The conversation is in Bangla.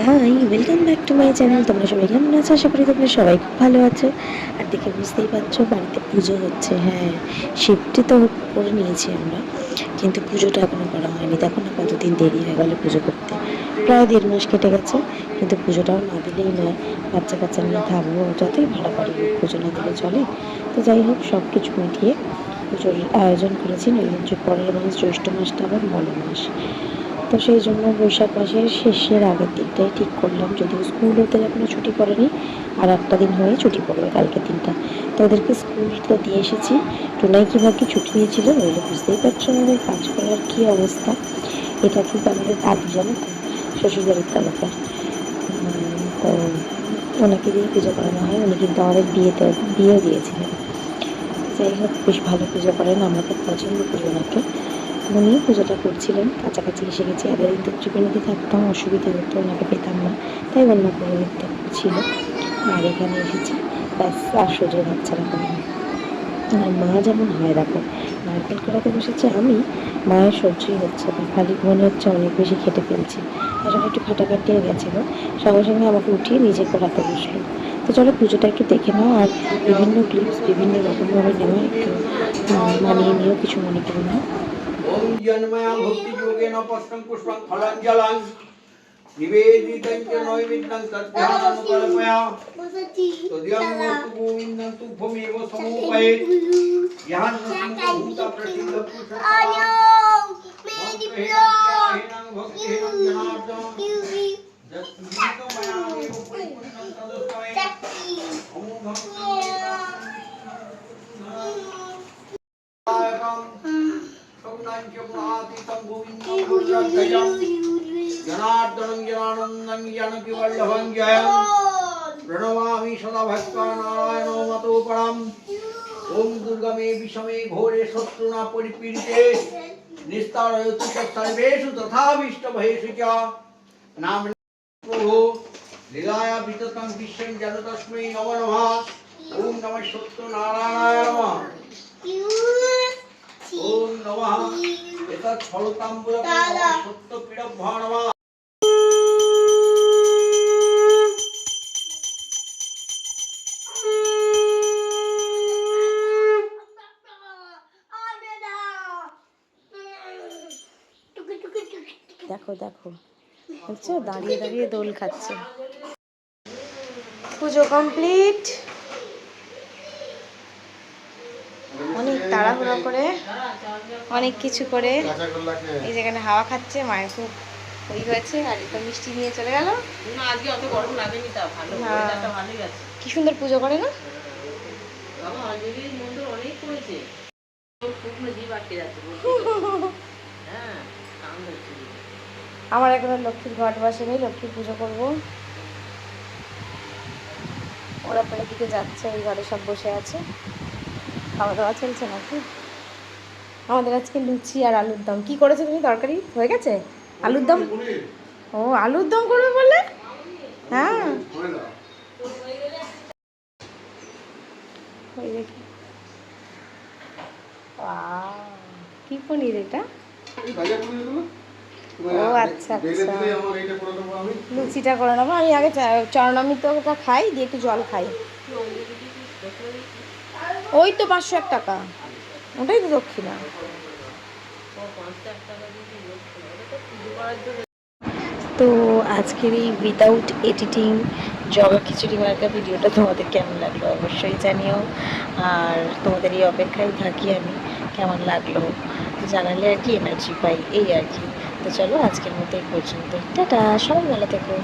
High, welcome back to my channel. তোমরা সবাই কেমন আছো? আশা করি তোমরা সবাই খুব ভালো আছো। আর দেখে বুঝতেই পারছো বাড়িতে পুজো হচ্ছে। হ্যাঁ, শিবটি তো করে নিয়েছি আমরা, কিন্তু পুজোটা এখনো করা হয়নি। দেখো না কতদিন দেরি হয়ে গেল পুজো করতে। প্রায় 1.5 মাস কেটে গেছে, কিন্তু পুজোটাও না দিলেই নয়। বাচ্চা কাচ্চা নিয়ে থাকবো, যতই ভাড়া বাড়ি হোক পুজো না দিলে চলে। তো যাই হোক, সব কিছু মিটিয়ে পুজোর আয়োজন করেছি। নইলে যে পরের মাস জ্যৈষ্ঠ মাসটা আবার বড় মাস, তো সেই জন্য বৈশাখ মাসের শেষের আগের দিনটাই ঠিক করলাম। যদিও স্কুল ওদের এখনও ছুটি পড়েনি, আর একটা দিন হয়ে ছুটি পড়বে, কালকে দিনটা। তো ওদেরকে স্কুল তো দিয়ে এসেছি। টুনাই কি ভাগ্যে ছুটি হয়েছিল, নইলে বুঝতেই পারছো আমাদের কাজ করার কী অবস্থা। এটা কিন্তু আমাদের দাদু, জানো তো, শ্বশুরবাড়ির তরফে। তো ওনাকে দিয়ে পুজো করানো হয়। উনি কিন্তু আমাদের বিয়েও দিয়েছিলেন। যাই হোক, বেশ ভালো পুজো করেন, আমরা খুব পছন্দ করি ওনাকে। উনি পুজোটা করছিলেন, কাছাকাছি এসে গেছি। এতদিন তো ত্রিবেণীতে থাকতাম, অসুবিধা হতো, ওনাকে পেতাম না, তাই অন্য পুরোহিত ছিল। আর এখানে এসেছি, ব্যাস আর সুযোগ বাচ্চারা করে না। আর মা যেমন হয় দেখো, নারকেল করাতে বসেছে আমি, মায়ের সহ্যই হচ্ছে না, খালি মনে হচ্ছে অনেক বেশি খেটে ফেলছি। আসলে একটু খাটাখাটিয়ে গেছিলো, সঙ্গে সঙ্গে আমাকে উঠিয়ে নিজে করাতে বসলো। তো চলো পুজোটা একটু দেখে নাও, আর বিভিন্ন ক্লিপস বিভিন্ন রকমভাবে নেওয়া একটু মানিয়ে নিও, কিছু মনে করো না। ओम जन्मया भक्ति योगेन पष्टं पुष्पं फलं जलं निवेदितं च नैवेद्यं तद्ध्यानमुपलपया तद्यं वस्तु गोविन्दं तुभ्यमेव समूपयेत् ध्यानसम्भूता प्रसिद्ध पुरुषं भक्तिहीनं जनार्दन यत्कृतमयामेव परिपूर्णं तदस्मै ओम जनार्दनं जनानन्दं जानकीवल्लभं जयं प्रणमामि सदा भक्तनारायणो मतो परम् ओम दुर्गमे विषमे घोरे शत्रुना परिपीडिते निस्तारयतु सर्वेषु तथा विष्टभयेषु च नाम प्रभो लीलाया विततं विश्वं जन तस्मै नमो नमः ओम नमः सत्यनारायणाय नमः ओम नमः एतत् फलताम्बूलं सत्यपीडभ्यो नमः। দেখো দেখো, বুঝছো, দাঁড়িয়ে দাঁড়িয়ে দোল খাচ্ছে। পুজো কমপ্লিট, অনেক তাড়াহুড়ো করে, অনেক কিছু করে এই যেখানে হাওয়া খাচ্ছে। মায়ের খুব ওই হয়েছে, আর একটা মিষ্টি নিয়ে চলে গেল। আজকে অত গরম লাগেনি, তা ভালো ওয়েদারটা ভালোই আছে। কি সুন্দর পুজো করে না বাবা, অঞ্জলির মন্দির অনেক করেছে, শুকনো জিভ আটকে যাচ্ছে। হ্যাঁ, আনন্দ হচ্ছে। আমার এখনো লক্ষ্মীর ঘট বসেনি, লক্ষ্মীর পুজো করবো। ওরা পরের দিকে যাচ্ছে, ওই ঘরে সব বসে আছে, খাওয়া দাওয়া চলছে নাকি। আমাদের আজকে লুচি আর আলুর দম। কি করেছো তুমি? তরকারি হয়ে গেছে? আলুর দম? ও, আলুর দম করবে বলে? হ্যাঁ, ওই দেখি। কি পনির এটা? ও আচ্ছা আচ্ছা, লুচিটা করে নেবো। আমি আগে চরণামৃতটা খাই, দিয়ে একটু জল খাই। ওই তো 501 টাকা, ওটাই তো দক্ষিণা। তো আজকের এই উইদাউট এডিটিং জগা খিচুড়ি মার্কা ভিডিওটা তোমাদের কেমন লাগলো অবশ্যই জানিও। আর তোমাদের এই অপেক্ষায় থাকি আমি, কেমন লাগলো জানালে আর কি এনার্জি পাই, এই আর কি। তো চলো আজকের মতো এই পর্যন্ত, টাটা, সবাই ভালো থেকো।